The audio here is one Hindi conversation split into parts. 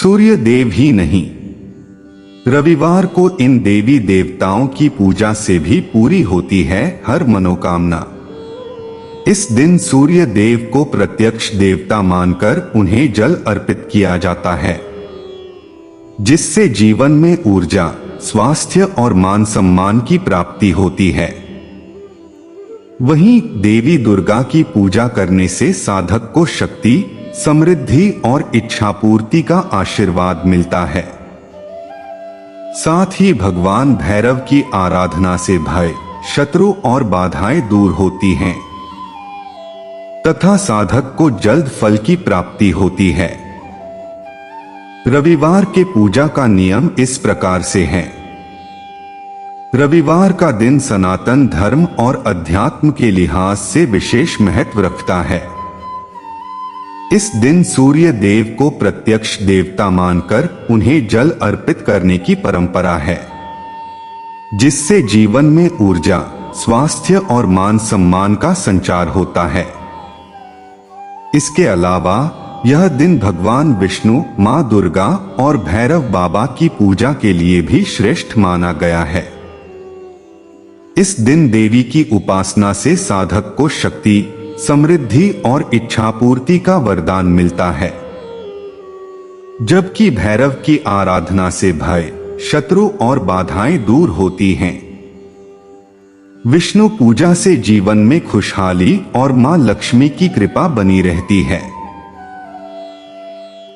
सूर्य देव ही नहीं, रविवार को इन देवी देवताओं की पूजा से भी पूरी होती है हर मनोकामना। इस दिन सूर्य देव को प्रत्यक्ष देवता मानकर उन्हें जल अर्पित किया जाता है, जिससे जीवन में ऊर्जा, स्वास्थ्य और मान सम्मान की प्राप्ति होती है। वहीं देवी दुर्गा की पूजा करने से साधक को शक्ति, समृद्धि और इच्छापूर्ति का आशीर्वाद मिलता है। साथ ही भगवान भैरव की आराधना से भय, शत्रु और बाधाएं दूर होती हैं तथा साधक को जल्द फल की प्राप्ति होती है। रविवार के पूजा का नियम इस प्रकार से है। रविवार का दिन सनातन धर्म और अध्यात्म के लिहाज से विशेष महत्व रखता है। इस दिन सूर्य देव को प्रत्यक्ष देवता मानकर उन्हें जल अर्पित करने की परंपरा है, जिससे जीवन में ऊर्जा, स्वास्थ्य और मान सम्मान का संचार होता है। इसके अलावा यह दिन भगवान विष्णु, मां दुर्गा और भैरव बाबा की पूजा के लिए भी श्रेष्ठ माना गया है। इस दिन देवी की उपासना से साधक को शक्ति, समृद्धि और इच्छापूर्ति का वरदान मिलता है, जबकि भैरव की आराधना से भय, शत्रु और बाधाएं दूर होती हैं। विष्णु पूजा से जीवन में खुशहाली और मां लक्ष्मी की कृपा बनी रहती है।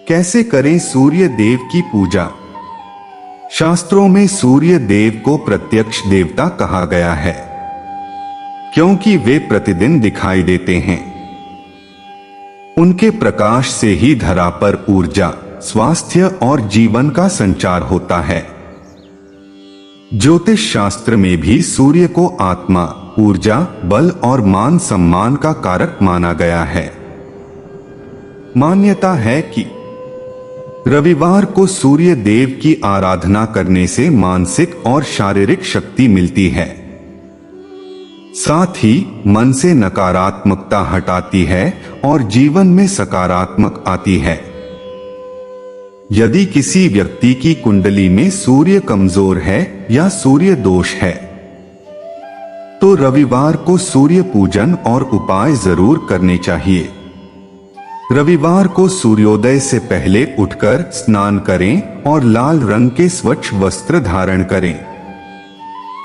कैसे करें सूर्य देव की पूजा? शास्त्रों में सूर्य देव को प्रत्यक्ष देवता कहा गया है, क्योंकि वे प्रतिदिन दिखाई देते हैं। उनके प्रकाश से ही धरा पर ऊर्जा, स्वास्थ्य और जीवन का संचार होता है। ज्योतिष शास्त्र में भी सूर्य को आत्मा, ऊर्जा, बल और मान सम्मान का कारक माना गया है। मान्यता है कि रविवार को सूर्य देव की आराधना करने से मानसिक और शारीरिक शक्ति मिलती है। साथ ही मन से नकारात्मकता हटाती है और जीवन में सकारात्मक आती है। यदि किसी व्यक्ति की कुंडली में सूर्य कमजोर है या सूर्य दोष है, तो रविवार को सूर्य पूजन और उपाय जरूर करने चाहिए। रविवार को सूर्योदय से पहले उठकर स्नान करें और लाल रंग के स्वच्छ वस्त्र धारण करें।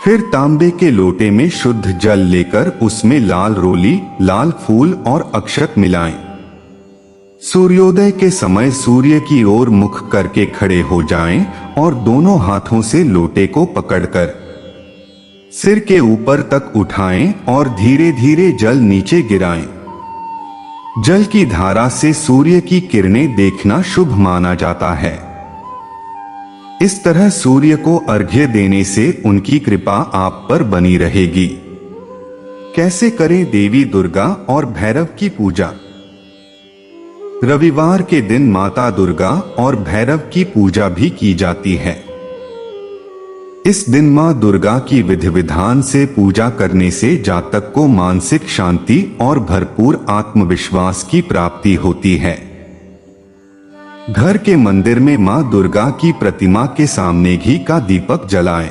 फिर तांबे के लोटे में शुद्ध जल लेकर उसमें लाल रोली, लाल फूल और अक्षत मिलाएं। सूर्योदय के समय सूर्य की ओर मुख करके खड़े हो जाएं और दोनों हाथों से लोटे को पकड़कर सिर के ऊपर तक उठाएं और धीरे धीरे जल नीचे गिराएं। जल की धारा से सूर्य की किरणें देखना शुभ माना जाता है। इस तरह सूर्य को अर्घ्य देने से उनकी कृपा आप पर बनी रहेगी। कैसे करें देवी दुर्गा और भैरव की पूजा? रविवार के दिन माता दुर्गा और भैरव की पूजा भी की जाती है। इस दिन मां दुर्गा की विधि विधान से पूजा करने से जातक को मानसिक शांति और भरपूर आत्मविश्वास की प्राप्ति होती है। घर के मंदिर में मां दुर्गा की प्रतिमा के सामने घी का दीपक जलाएं।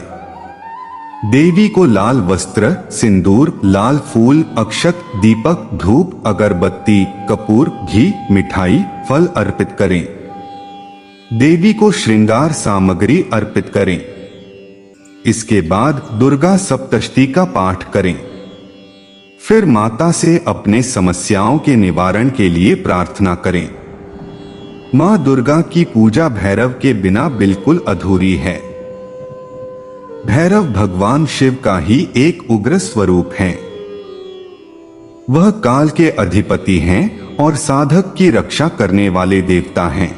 देवी को लाल वस्त्र, सिंदूर, लाल फूल, अक्षत, दीपक, धूप, अगरबत्ती, कपूर, घी, मिठाई, फल अर्पित करें। देवी को श्रृंगार सामग्री अर्पित करें। इसके बाद दुर्गा सप्तशती का पाठ करें। फिर माता से अपने समस्याओं के निवारण के लिए प्रार्थना करें। मां दुर्गा की पूजा भैरव के बिना बिल्कुल अधूरी है। भैरव भगवान शिव का ही एक उग्र स्वरूप है। वह काल के अधिपति हैं और साधक की रक्षा करने वाले देवता हैं।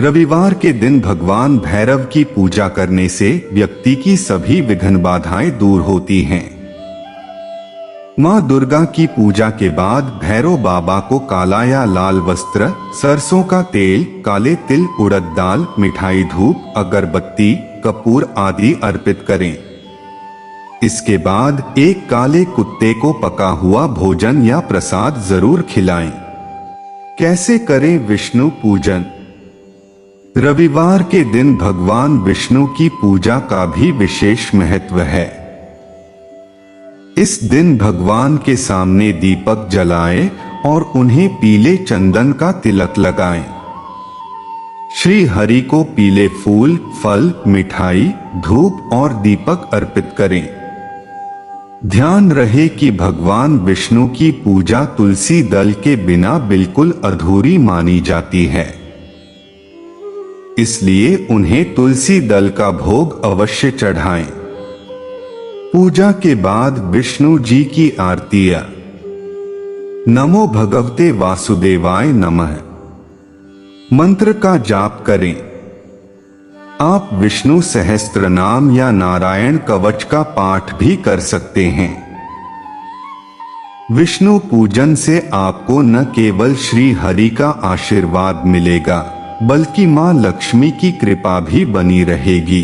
रविवार के दिन भगवान भैरव की पूजा करने से व्यक्ति की सभी विघ्न बाधाएं दूर होती हैं। मां दुर्गा की पूजा के बाद भैरव बाबा को काला या लाल वस्त्र, सरसों का तेल, काले तिल, उड़द दाल, मिठाई, धूप, अगरबत्ती, कपूर आदि अर्पित करें। इसके बाद एक काले कुत्ते को पका हुआ भोजन या प्रसाद जरूर खिलाएं। कैसे करें विष्णु पूजन? रविवार के दिन भगवान विष्णु की पूजा का भी विशेष महत्व है। इस दिन भगवान के सामने दीपक जलाएं और उन्हें पीले चंदन का तिलक लगाएं। श्री हरि को पीले फूल, फल, मिठाई, धूप और दीपक अर्पित करें। ध्यान रहे कि भगवान विष्णु की पूजा तुलसी दल के बिना बिल्कुल अधूरी मानी जाती है, इसलिए उन्हें तुलसी दल का भोग अवश्य चढ़ाएं। पूजा के बाद विष्णु जी की आरतियां। नमो भगवते वासुदेवाय नमः मंत्र का जाप करें। आप विष्णु सहस्त्र नाम या नारायण कवच का पाठ भी कर सकते हैं। विष्णु पूजन से आपको न केवल श्री हरि का आशीर्वाद मिलेगा, बल्कि मां लक्ष्मी की कृपा भी बनी रहेगी।